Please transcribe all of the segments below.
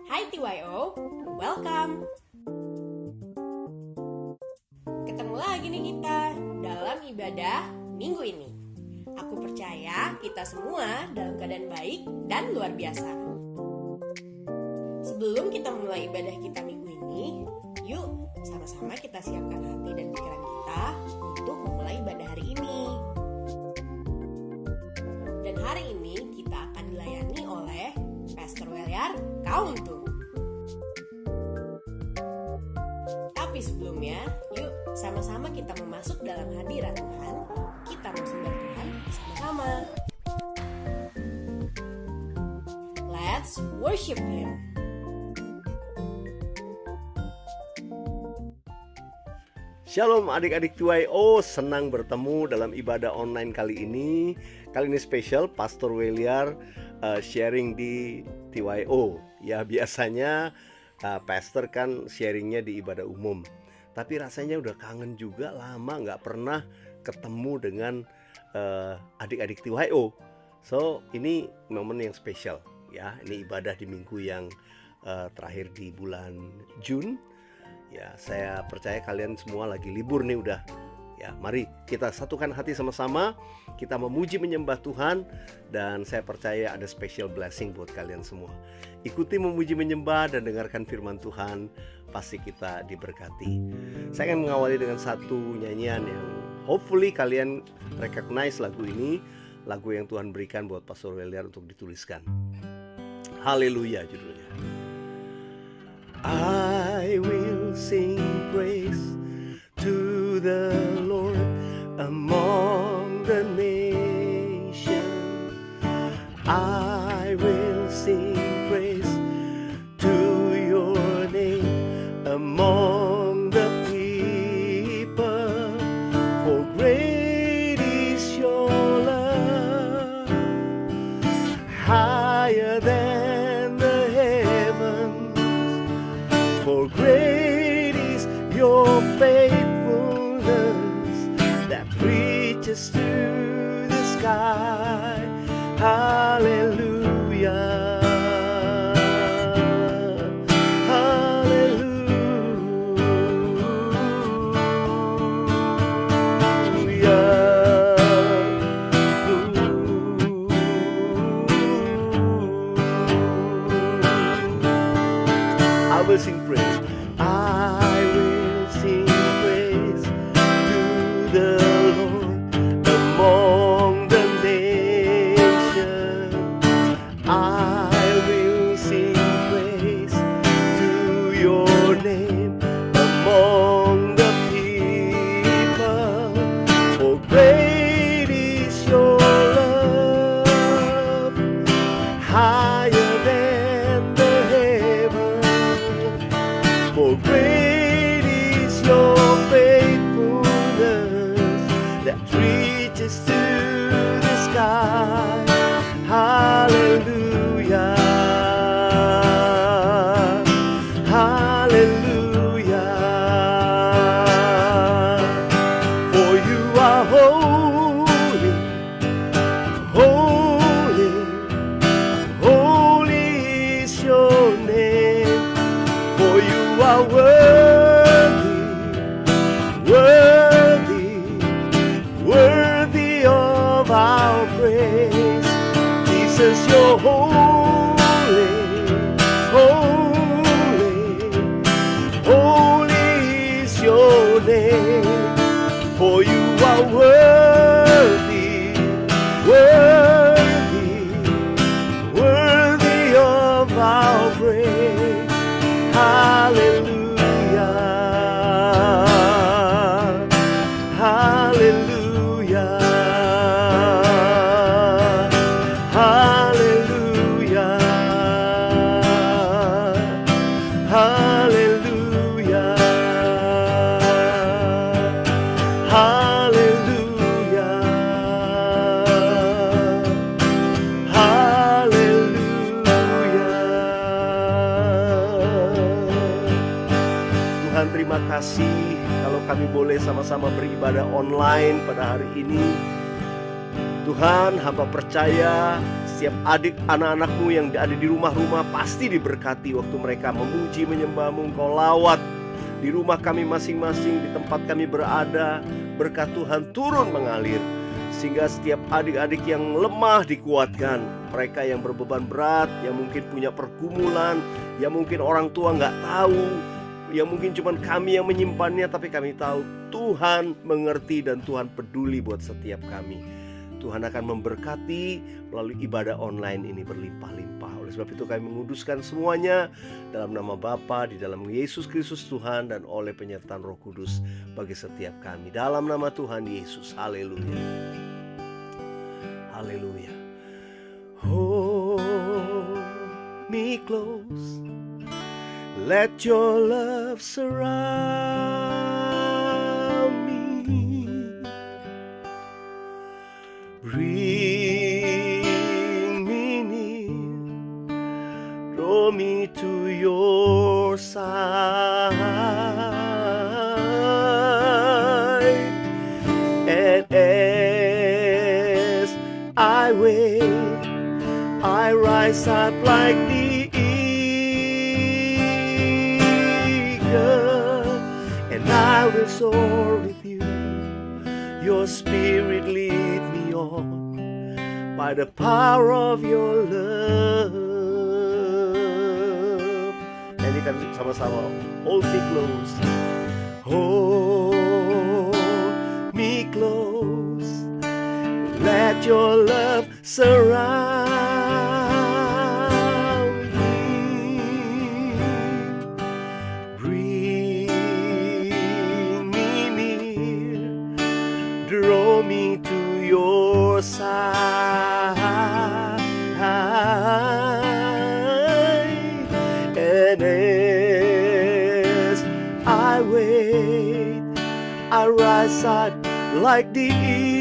Hai TYO, welcome. Ketemu lagi nih kita dalam ibadah minggu ini. Aku percaya kita semua dalam keadaan baik dan luar biasa. Sebelum kita mulai ibadah kita minggu ini, yuk sama-sama kita siapkan hati dan pikiran kita untuk memulai ibadah hari ini. Dan hari ini kita akan dilayani oleh Pastor Welyar Kauntu. Tapi sebelumnya, yuk sama-sama kita masuk dalam hadirat Tuhan. Kita mau sembah Tuhan bersama-sama. Let's worship Him. Shalom adik-adik TYO, senang bertemu dalam ibadah online kali ini. Kali ini spesial, Pastor Welyar sharing di TYO. Ya biasanya Pastor kan sharingnya di ibadah umum. Tapi rasanya udah kangen juga, lama gak pernah ketemu dengan adik-adik TYO. So ini momen yang spesial ya. Ini ibadah di minggu yang terakhir di bulan Juni. Ya, saya percaya kalian semua lagi libur nih udah. Ya, mari kita satukan hati sama-sama. Kita memuji menyembah Tuhan. Dan saya percaya ada special blessing buat kalian semua. Ikuti memuji menyembah dan dengarkan firman Tuhan. Pasti kita diberkati. Saya akan mengawali dengan satu nyanyian yang hopefully kalian recognize lagu ini. Lagu yang Tuhan berikan buat Pastor Welyar untuk dituliskan. Haleluya judulnya. I will sing praise to the Lord among the nations. I will sing praise to your name among the people. For great is your love, higher than the heavens. For great is your faithfulness that reaches to the sky. Hallelujah. I will sing praise. I will sing praise to the Lord among the nations. I will sing praise to your name among the people. For great is your love, higher than the heavens. For great is your faithfulness that reaches to the sky. Hallelujah. Hallelujah. For you are holy, holy, holy is your name. For you are worthy, worthy, worthy of our praise. Jesus, you're holy, holy, holy is your name. For you are worthy, worthy, worthy of our praise. Hallelujah, hallelujah, hallelujah, hallelujah, hallelujah, hallelujah. Tuhan terima kasih kalau kami boleh sama-sama beribadah online pada hari ini. Tuhan, hamba percaya Setiap adik anak-anakmu yang ada di rumah-rumah pasti diberkati waktu mereka memuji menyembah-Mu. Engkau lawat di rumah kami masing-masing, di tempat kami berada. Berkat Tuhan turun mengalir, sehingga setiap adik-adik yang lemah dikuatkan. Mereka yang berbeban berat, yang mungkin punya pergumulan, yang mungkin orang tua nggak tahu, yang mungkin cuma kami yang menyimpannya, tapi kami tahu Tuhan mengerti dan Tuhan peduli buat setiap kami. Tuhan akan memberkati melalui ibadah online ini berlimpah-limpah. Oleh sebab itu kami menguduskan semuanya dalam nama Bapa, di dalam Yesus Kristus Tuhan, dan oleh penyertaan Roh Kudus bagi setiap kami. Dalam nama Tuhan Yesus. Haleluya. Haleluya. Hold me close. Let your love surround me. Bring me near, draw me to your side. And as I wait, I rise up like the eagle, and I will soar with you. Your spirit lead me on by the power of your love. Nyanyikan sama-sama. Hold me close. Hold me close. Let your love surround me. Bring me near, draw me to your side. And as I wait, I rise up like the eagle,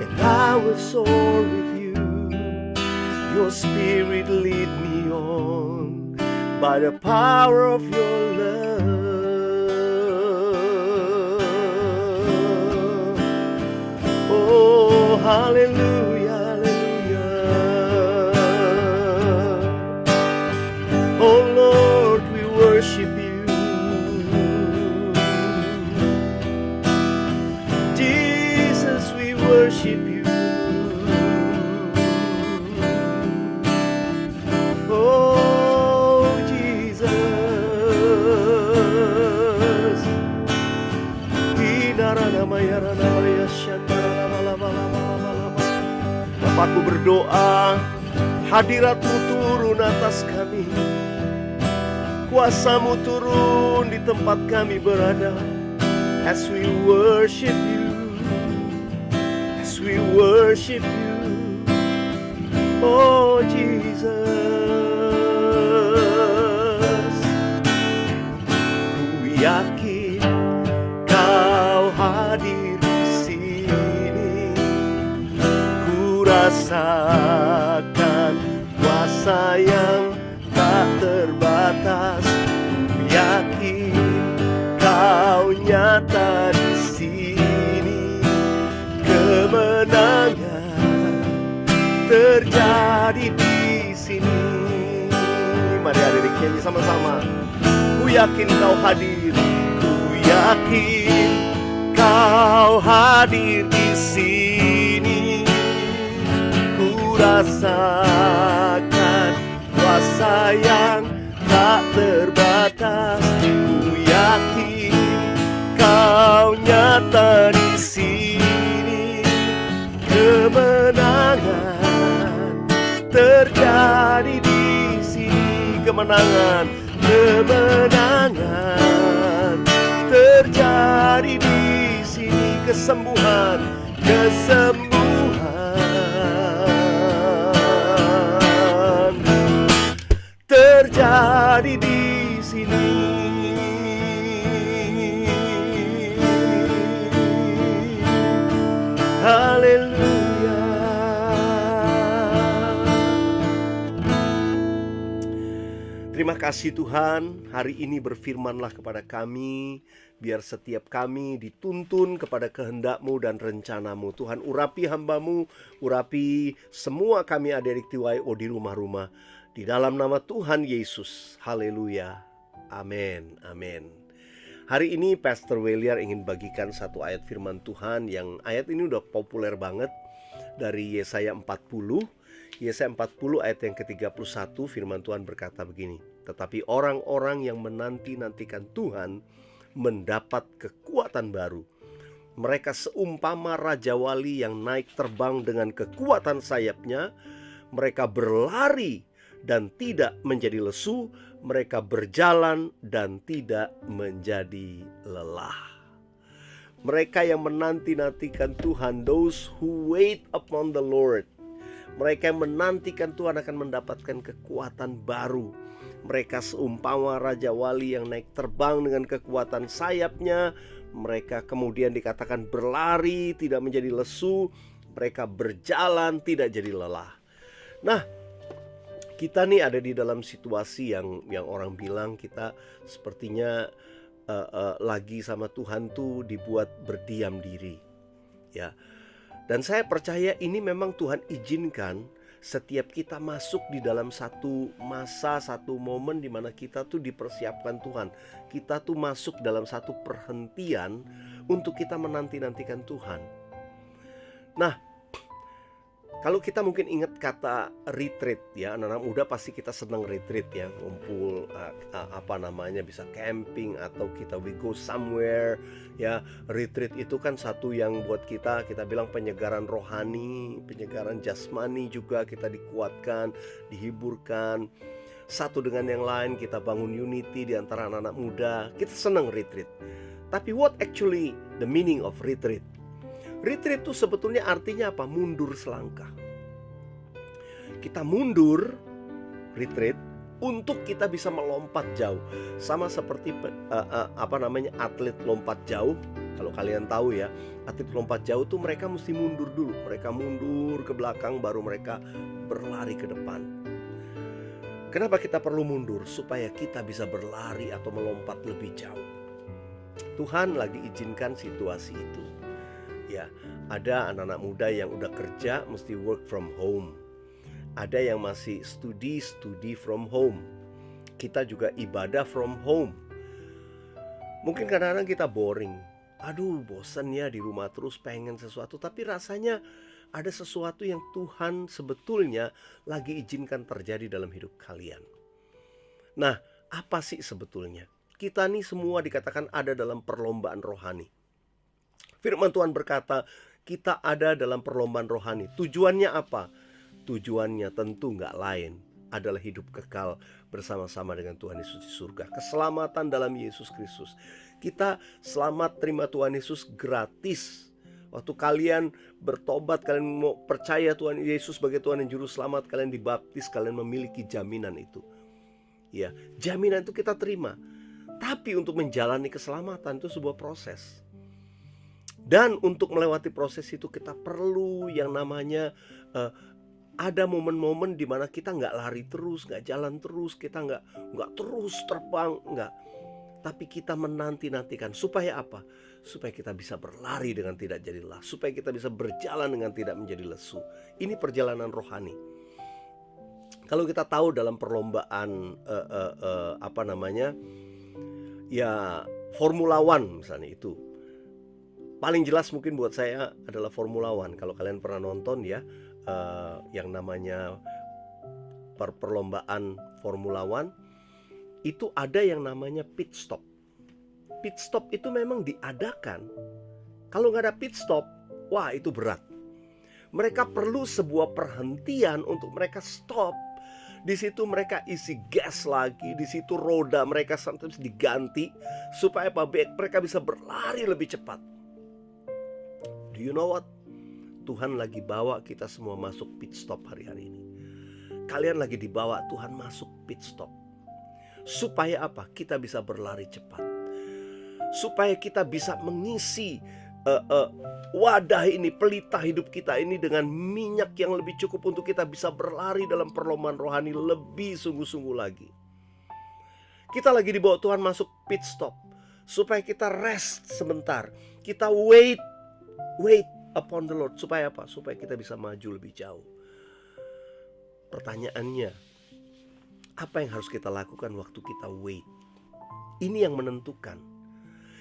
and I will soar with you. Your spirit lead me on by the power of your love. Oh, hallelujah, hallelujah. Oh Lord, we worship you. Jesus, we worship you. Oh, Jesus. Bapakku berdoa, hadirat-Mu turun atas kami, kuasa-Mu turun di tempat kami berada. As we worship you, as we worship you, oh Jesus. Ku yakin Kau hadir di sini, ku rasakan kuasa yang tak terbatas. Ku yakin Kau nyata di sini, kemenangan terjadi di sini. Mari adik-adik nyanyi sama-sama. Ku yakin Kau hadir, ku yakin Kau hadir di sini, ku rasakan kuasa yang tak terbatas. Ku yakin Kau nyata di sini, kemenangan terjadi di sini. Kemenangan, kemenangan terjadi di sini. Kesembuhan, kesembuhan terjadi di sini. Haleluya. Terima kasih Tuhan, hari ini berfirman-Lah kepada kami, biar setiap kami dituntun kepada kehendak-Mu dan rencana-Mu. Tuhan, urapi hamba-Mu, urapi semua kami adik-adik TYO di rumah-rumah. Di dalam nama Tuhan Yesus, haleluya, amin, amin. Hari ini Pastor Weliar ingin bagikan satu ayat firman Tuhan yang ayat ini udah populer banget dari Yesaya 40. Yesaya 40 ayat yang ke-31 firman Tuhan berkata begini, tetapi orang-orang yang menanti-nantikan Tuhan mendapat kekuatan baru. Mereka seumpama Raja Wali yang naik terbang dengan kekuatan sayapnya. Mereka berlari dan tidak menjadi lesu. Mereka berjalan dan tidak menjadi lelah. Mereka yang menanti-nantikan Tuhan, those who wait upon the Lord, mereka yang menantikan Tuhan akan mendapatkan kekuatan baru. Mereka seumpama Raja Wali yang naik terbang dengan kekuatan sayapnya. Mereka kemudian dikatakan berlari, tidak menjadi lesu. Mereka berjalan, tidak jadi lelah. Nah, kita nih ada di dalam situasi yang orang bilang kita sepertinya lagi sama Tuhan tuh dibuat berdiam diri. Ya. Dan saya percaya ini memang Tuhan izinkan setiap kita masuk di dalam satu masa, satu momen di mana kita tuh dipersiapkan Tuhan. Kita tuh masuk dalam satu perhentian untuk kita menanti-nantikan Tuhan. Nah, kalau kita mungkin ingat kata retreat ya, anak-anak muda pasti kita senang retreat ya, ngumpul bisa camping atau kita we go somewhere ya. Retreat itu kan satu yang buat kita bilang penyegaran rohani, penyegaran jasmani juga, kita dikuatkan, dihiburkan satu dengan yang lain, kita bangun unity di antara anak-anak muda. Kita senang retreat. Tapi what actually the meaning of retreat? Retreat itu sebetulnya artinya apa? Mundur selangkah. Kita mundur retreat untuk kita bisa melompat jauh. Sama seperti atlet lompat jauh. Kalau kalian tahu ya, atlet lompat jauh tuh mereka mesti mundur dulu. Mereka mundur ke belakang baru mereka berlari ke depan. Kenapa kita perlu mundur? Supaya kita bisa berlari atau melompat lebih jauh. Tuhan lagi izinkan situasi itu. Ya, ada anak-anak muda yang udah kerja mesti work from home. Ada yang masih studi from home. Kita juga ibadah from home. Mungkin kadang-kadang kita boring. Aduh, bosan ya di rumah terus, pengen sesuatu. Tapi rasanya ada sesuatu yang Tuhan sebetulnya lagi izinkan terjadi dalam hidup kalian. Nah, apa sih sebetulnya? Kita nih semua dikatakan ada dalam perlombaan rohani. Firman Tuhan berkata, kita ada dalam perlombaan rohani. Tujuannya apa? Tujuannya tentu nggak lain adalah hidup kekal bersama-sama dengan Tuhan Yesus di surga. Keselamatan dalam Yesus Kristus. Kita selamat terima Tuhan Yesus gratis. Waktu kalian bertobat, kalian mau percaya Tuhan Yesus sebagai Tuhan dan Juru Selamat, kalian dibaptis, kalian memiliki jaminan itu. Ya, jaminan itu kita terima. Tapi untuk menjalani keselamatan itu sebuah proses. Dan untuk melewati proses itu kita perlu yang namanya ada momen-momen di mana kita nggak lari terus, nggak jalan terus, kita nggak terus terbang, nggak. Tapi kita menanti-nantikan supaya apa? Supaya kita bisa berlari dengan tidak jadi lelah, supaya kita bisa berjalan dengan tidak menjadi lesu. Ini perjalanan rohani. Kalau kita tahu dalam perlombaan ya Formula One misalnya itu. Paling jelas mungkin buat saya adalah Formula One. Kalau kalian pernah nonton ya, yang namanya perlombaan Formula One, itu ada yang namanya pit stop. Pit stop itu memang diadakan. Kalau nggak ada pit stop, wah itu berat. Mereka perlu sebuah perhentian untuk mereka stop. Di situ mereka isi gas lagi, di situ roda mereka sometimes diganti supaya mereka bisa berlari lebih cepat. Do you know what? Tuhan lagi bawa kita semua masuk pit stop hari-hari ini. Kalian lagi dibawa Tuhan masuk pit stop. Supaya apa? Kita bisa berlari cepat. Supaya kita bisa mengisi wadah ini, pelita hidup kita ini dengan minyak yang lebih cukup untuk kita bisa berlari dalam perlombaan rohani lebih sungguh-sungguh lagi. Kita lagi dibawa Tuhan masuk pit stop supaya kita rest sebentar. Kita wait upon the Lord. Supaya apa? Supaya kita bisa maju lebih jauh. Pertanyaannya, apa yang harus kita lakukan waktu kita wait? Ini yang menentukan.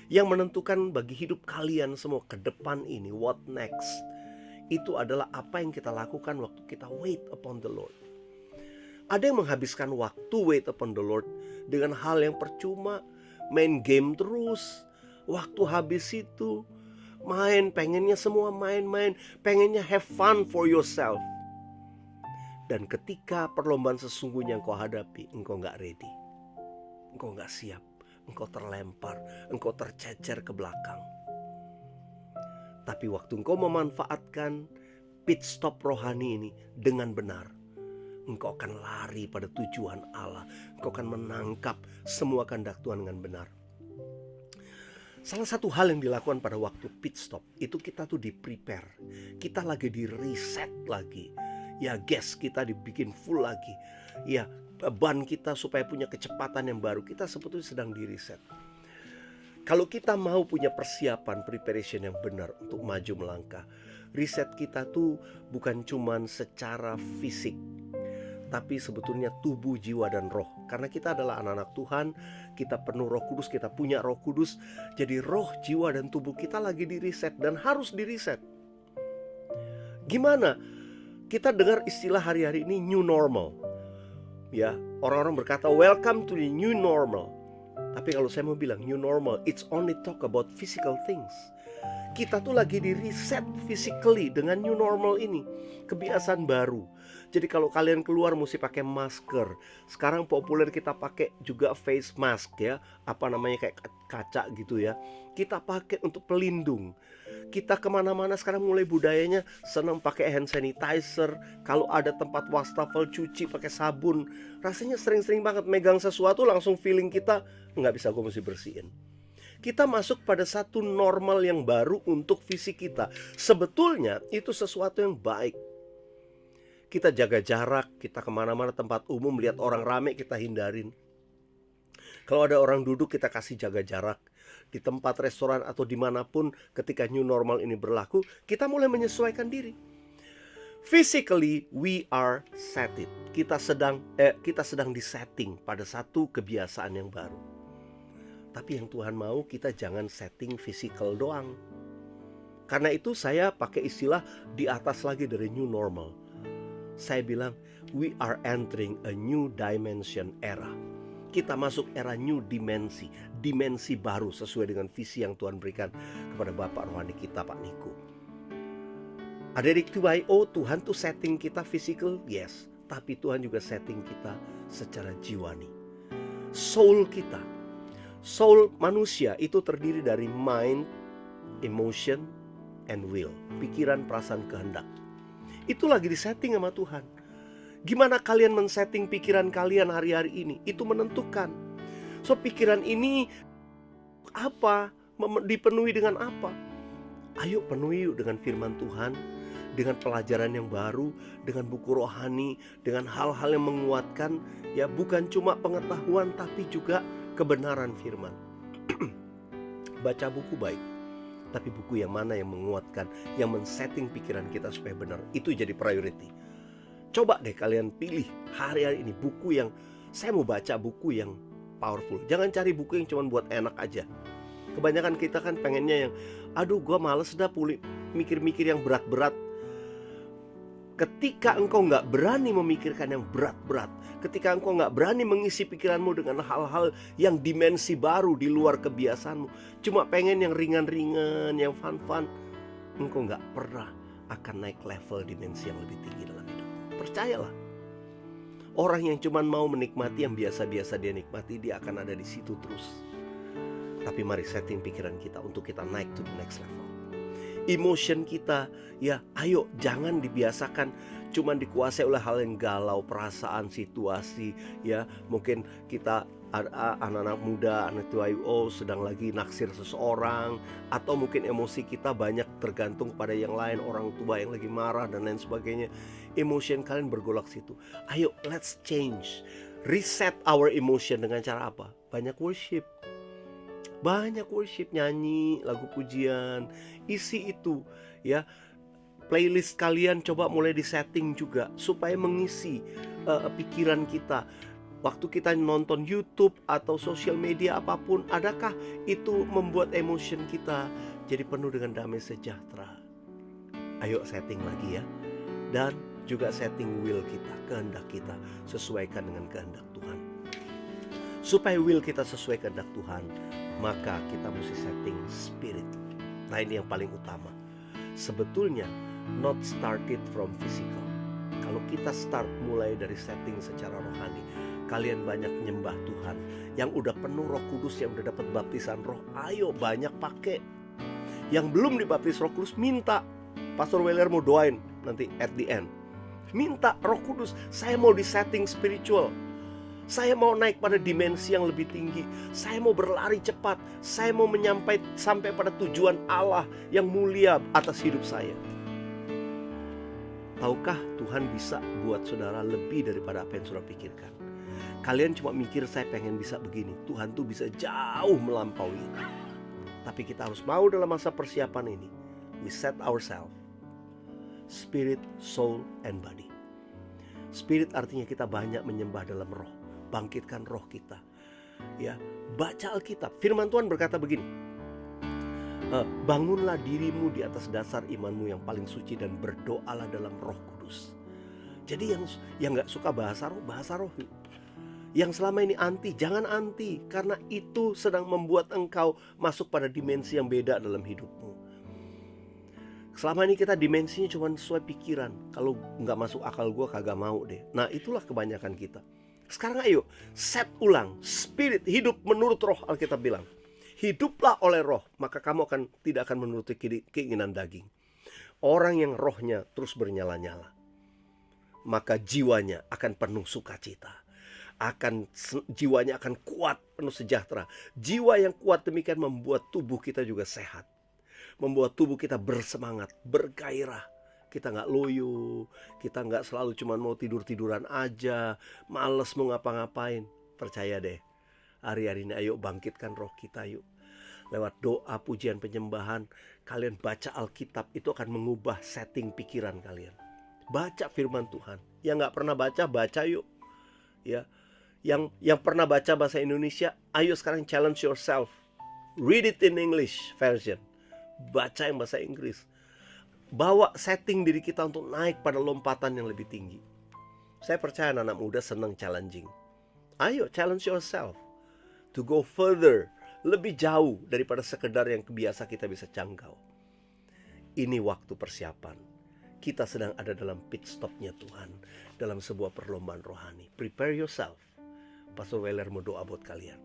Yang menentukan bagi hidup kalian semua ke depan ini, what next? Itu adalah apa yang kita lakukan waktu kita wait upon the Lord. Ada yang menghabiskan waktu wait upon the Lord dengan hal yang percuma, main game terus. Waktu habis itu main, pengennya semua main-main, pengennya have fun for yourself. Dan ketika perlombaan sesungguhnya engkau hadapi, engkau gak ready, engkau gak siap, engkau terlempar, engkau tercecer ke belakang. Tapi waktu engkau memanfaatkan pit stop rohani ini dengan benar, engkau akan lari pada tujuan Allah. Engkau akan menangkap semua kehendak Tuhan dengan benar. Salah satu hal yang dilakukan pada waktu pit stop itu kita tuh di-prepare. Kita lagi di-reset lagi. Ya, gas kita dibikin full lagi. Ya, ban kita supaya punya kecepatan yang baru. Kita sebetulnya sedang di-reset. Kalau kita mau punya persiapan, preparation yang benar untuk maju melangkah, riset kita tuh bukan cuman secara fisik, tapi sebetulnya tubuh, jiwa, dan roh. Karena kita adalah anak-anak Tuhan, kita penuh Roh Kudus, kita punya Roh Kudus. Jadi roh, jiwa, dan tubuh kita lagi di-reset dan harus di-reset. Gimana? Kita dengar istilah hari-hari ini new normal. Ya, orang-orang berkata welcome to the new normal. Tapi kalau saya mau bilang new normal, it's only talk about physical things. Kita tuh lagi di-reset physically dengan new normal ini. Kebiasaan baru. Jadi kalau kalian keluar mesti pakai masker. Sekarang populer kita pakai juga face mask ya. Apa namanya, kayak kaca gitu ya. Kita pakai untuk pelindung. Kita kemana-mana sekarang mulai budayanya senang pakai hand sanitizer. Kalau ada tempat wastafel cuci pakai sabun. Rasanya sering-sering banget megang sesuatu langsung feeling kita, nggak bisa, gue mesti bersihin. Kita masuk pada satu normal yang baru untuk fisik kita. Sebetulnya itu sesuatu yang baik. Kita jaga jarak, kita kemana-mana tempat umum, lihat orang rame kita hindarin. Kalau ada orang duduk kita kasih jaga jarak. Di tempat restoran atau dimanapun ketika new normal ini berlaku, kita mulai menyesuaikan diri. Physically we are set it. Kita sedang disetting pada satu kebiasaan yang baru. Tapi yang Tuhan mau kita jangan setting physical doang. Karena itu saya pakai istilah di atas lagi dari new normal. Saya bilang we are entering a new dimension era. Kita masuk era new dimensi, dimensi baru sesuai dengan visi yang Tuhan berikan kepada Bapak rohani kita, Pak Niko. Adik-adik TYO, Tuhan tuh setting kita physical, yes. Tapi Tuhan juga setting kita secara jiwani. Soul kita. Soul manusia itu terdiri dari mind, emotion, and will. Pikiran, perasaan, kehendak. Itu lagi disetting sama Tuhan. Gimana kalian men-setting pikiran kalian hari-hari ini? Itu menentukan. So pikiran ini apa? Dipenuhi dengan apa? Ayo penuhi dengan firman Tuhan, dengan pelajaran yang baru, dengan buku rohani, dengan hal-hal yang menguatkan. Ya, bukan cuma pengetahuan tapi juga kebenaran firman. Baca buku baik, tapi buku yang mana yang menguatkan, yang men-setting pikiran kita supaya benar. Itu jadi priority. Coba deh kalian pilih hari-hari ini buku yang, saya mau baca buku yang powerful. Jangan cari buku yang cuma buat enak aja. Kebanyakan kita kan pengennya yang, aduh gue males dah mikir-mikir yang berat-berat. Ketika engkau gak berani memikirkan yang berat-berat, ketika engkau gak berani mengisi pikiranmu dengan hal-hal yang dimensi baru di luar kebiasaanmu, cuma pengen yang ringan-ringan, yang fun-fun, engkau gak pernah akan naik level dimensi yang lebih tinggi dalam hidup. Percayalah, orang yang cuma mau menikmati yang biasa-biasa dia nikmati, dia akan ada di situ terus. Tapi mari setting pikiran kita untuk kita naik to the next level. Emotion kita, ya ayo jangan dibiasakan cuma dikuasai oleh hal yang galau, perasaan, situasi. Ya mungkin kita anak-anak muda, anak TYO sedang lagi naksir seseorang, atau mungkin emosi kita banyak tergantung pada yang lain, orang tua yang lagi marah dan lain sebagainya. Emotion kalian bergolak situ. Ayo let's change, reset our emotion dengan cara apa? banyak worship. Banyak worship, nyanyi, lagu pujian, isi itu ya. Playlist kalian coba mulai di setting juga supaya mengisi pikiran kita. Waktu kita nonton YouTube atau sosial media apapun, adakah itu membuat emotion kita jadi penuh dengan damai sejahtera? Ayo setting lagi ya. Dan juga setting will kita, kehendak kita sesuaikan dengan kehendak Tuhan. Supaya will kita sesuai kehendak Tuhan, maka kita mesti setting spirit. Nah, ini yang paling utama. Sebetulnya not started from physical. Kalau kita start mulai dari setting secara rohani, kalian banyak nyembah Tuhan, yang udah penuh Roh Kudus, yang udah dapat baptisan roh, ayo banyak pakai. Yang belum dibaptis Roh Kudus, minta. Pastor Weller mau doain nanti at the end. Minta Roh Kudus, saya mau di setting spiritual. Saya mau naik pada dimensi yang lebih tinggi. Saya mau berlari cepat. Saya mau sampai pada tujuan Allah yang mulia atas hidup saya. Tahukah Tuhan bisa buat saudara lebih daripada apa yang saudara pikirkan? Kalian cuma mikir saya pengen bisa begini. Tuhan tuh bisa jauh melampaui itu. Tapi kita harus mau dalam masa persiapan ini. We set ourselves. Spirit, soul, and body. Spirit artinya kita banyak menyembah dalam roh. Bangkitkan roh kita. Ya, baca Alkitab. Firman Tuhan berkata begini. Bangunlah dirimu di atas dasar imanmu yang paling suci dan berdoalah dalam Roh Kudus. Jadi yang nggak suka bahasa roh. Yang selama ini anti, jangan anti, karena itu sedang membuat engkau masuk pada dimensi yang beda dalam hidupmu. Selama ini kita dimensinya cuma sesuai pikiran. Kalau nggak masuk akal gue kagak mau deh. Nah, itulah kebanyakan kita. Sekarang ayo set ulang. Spirit, hidup menurut roh, Alkitab bilang. Hiduplah oleh roh, maka kamu tidak akan menuruti keinginan daging. Orang yang rohnya terus bernyala-nyala, maka jiwanya akan penuh sukacita. Jiwanya akan kuat, penuh sejahtera. Jiwa yang kuat demikian membuat tubuh kita juga sehat. Membuat tubuh kita bersemangat, bergairah. Kita nggak loyo, kita nggak selalu cuma mau tidur-tiduran aja, males mau ngapa-ngapain. Percaya deh, hari-hari ini ayo bangkitkan roh kita yuk. Lewat doa, pujian, penyembahan, kalian baca Alkitab, itu akan mengubah setting pikiran kalian. Baca firman Tuhan. Yang nggak pernah baca yuk. Ya, yang pernah baca bahasa Indonesia, ayo sekarang challenge yourself. Read it in English version. Baca yang bahasa Inggris. Bawa setting diri kita untuk naik pada lompatan yang lebih tinggi. Saya percaya anak muda senang challenging. Ayo challenge yourself to go further, lebih jauh daripada sekedar yang biasa kita bisa jangkau. Ini waktu persiapan. Kita sedang ada dalam pit stopnya Tuhan, dalam sebuah perlombaan rohani. Prepare yourself. Pastor Weller mau doa buat kalian.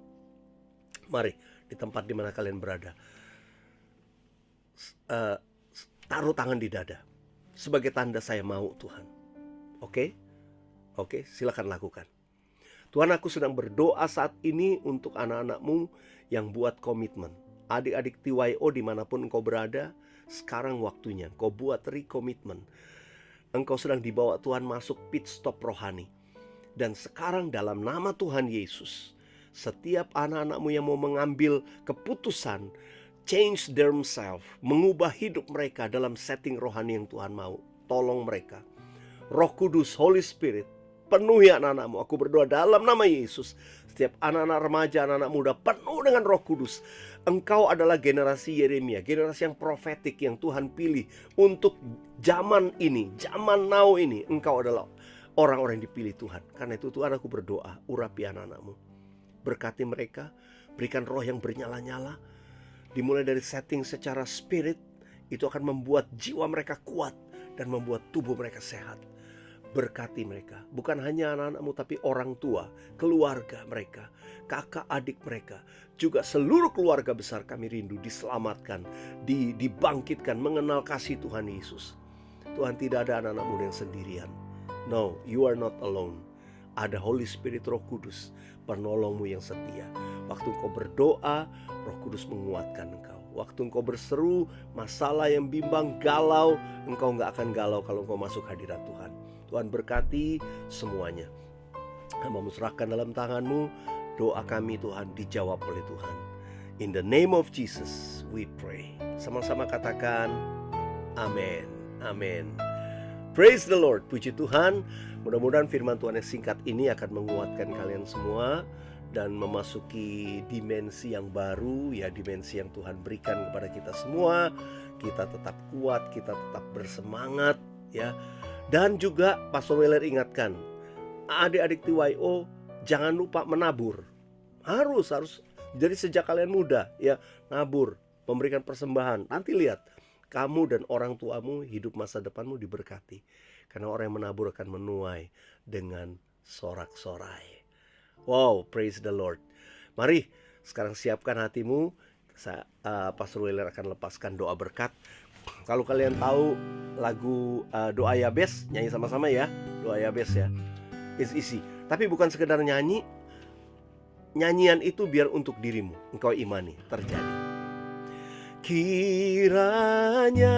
Mari, di tempat di mana kalian berada, taruh tangan di dada sebagai tanda saya mau Tuhan. Oke, silakan lakukan. Tuhan, aku sedang berdoa saat ini untuk anak-anakmu yang buat komitmen. Adik-adik TYO dimanapun engkau berada, sekarang waktunya engkau buat recommitment. Engkau sedang dibawa Tuhan masuk pit stop rohani. Dan sekarang dalam nama Tuhan Yesus, setiap anak-anakmu yang mau mengambil keputusan, change themselves, mengubah hidup mereka dalam setting rohani yang Tuhan mau, tolong mereka. Roh Kudus, Holy Spirit, penuhi anak-anakmu. Aku berdoa dalam nama Yesus. Setiap anak-anak remaja, anak-anak muda penuh dengan Roh Kudus. Engkau adalah generasi Yeremia, generasi yang profetik yang Tuhan pilih untuk zaman ini, zaman now ini. Engkau adalah orang-orang yang dipilih Tuhan. Karena itu Tuhan, aku berdoa, urapi anak-anakmu. Berkati mereka, berikan roh yang bernyala-nyala. Dimulai dari setting secara spirit, itu akan membuat jiwa mereka kuat dan membuat tubuh mereka sehat. Berkati mereka, bukan hanya anak-anakmu, tapi orang tua, keluarga mereka, kakak adik mereka, juga seluruh keluarga besar kami rindu diselamatkan, dibangkitkan, mengenal kasih Tuhan Yesus. Tuhan, tidak ada anak-anakmu yang sendirian. No, you are not alone. Ada Holy Spirit, Roh Kudus, penolongmu yang setia. Waktu engkau berdoa, Roh Kudus menguatkan engkau. Waktu engkau berseru, masalah yang bimbang, galau, engkau gak akan galau kalau engkau masuk hadirat Tuhan. Tuhan berkati semuanya. Hamba serahkan dalam tanganmu doa kami Tuhan dijawab oleh Tuhan. In the name of Jesus we pray. Sama-sama katakan amin. Amin. Praise the Lord. Puji Tuhan. Mudah-mudahan firman Tuhan yang singkat ini akan menguatkan kalian semua dan memasuki dimensi yang baru, ya, dimensi yang Tuhan berikan kepada kita semua. Kita tetap kuat, kita tetap bersemangat, ya. Dan juga Pastor Weller ingatkan, adik-adik TYO jangan lupa menabur. Harus jadi sejak kalian muda, ya, nabur, memberikan persembahan. Nanti lihat, kamu dan orang tuamu, hidup masa depanmu diberkati. Karena orang yang menabur akan menuai dengan sorak-sorai. Wow, praise the Lord. Mari sekarang siapkan hatimu. Pastor Weller akan lepaskan doa berkat. Kalau kalian tahu lagu Doa Yabes, nyanyi sama-sama ya. Doa Yabes ya. It's easy. Tapi bukan sekedar nyanyi. Nyanyian itu biar untuk dirimu. Engkau imani, terjadi. Kiranya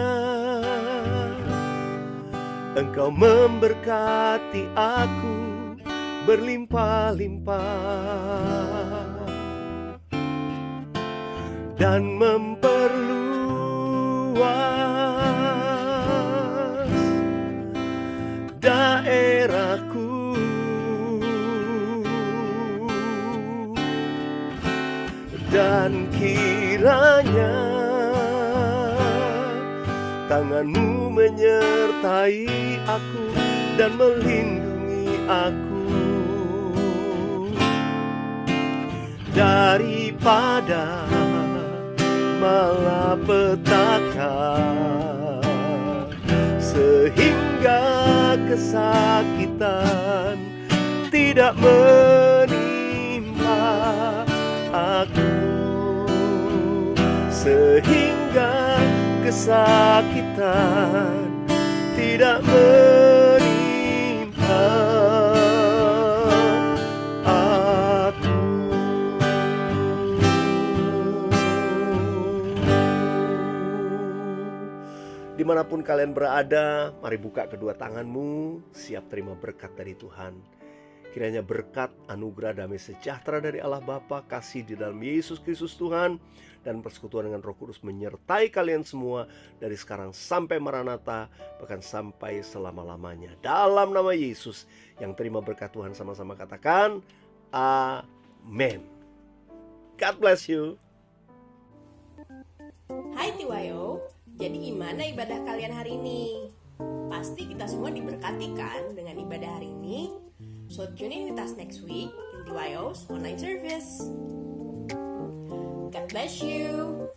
Engkau memberkati aku berlimpah-limpah dan memperluas daerahku, dan kiranya tangan-Mu menyertai aku dan melindungi aku daripada malapetaka, sehingga kesakitan tidak menimpa aku, sehingga kesakitan tidak menimpa aku. Dimanapun kalian berada, mari buka kedua tanganmu, siap terima berkat dari Tuhan. Kiranya berkat, anugerah, damai sejahtera dari Allah Bapa, kasih di dalam Yesus Kristus Tuhan, dan persekutuan dengan Roh Kudus menyertai kalian semua dari sekarang sampai Maranatha, bahkan sampai selama-lamanya. Dalam nama Yesus, yang terima berkat Tuhan sama-sama katakan amin. God bless you. Hai TYO, jadi gimana ibadah kalian hari ini? Pasti kita semua diberkati kan dengan ibadah hari ini? So tune in with us next week in TYO's online service. God bless you.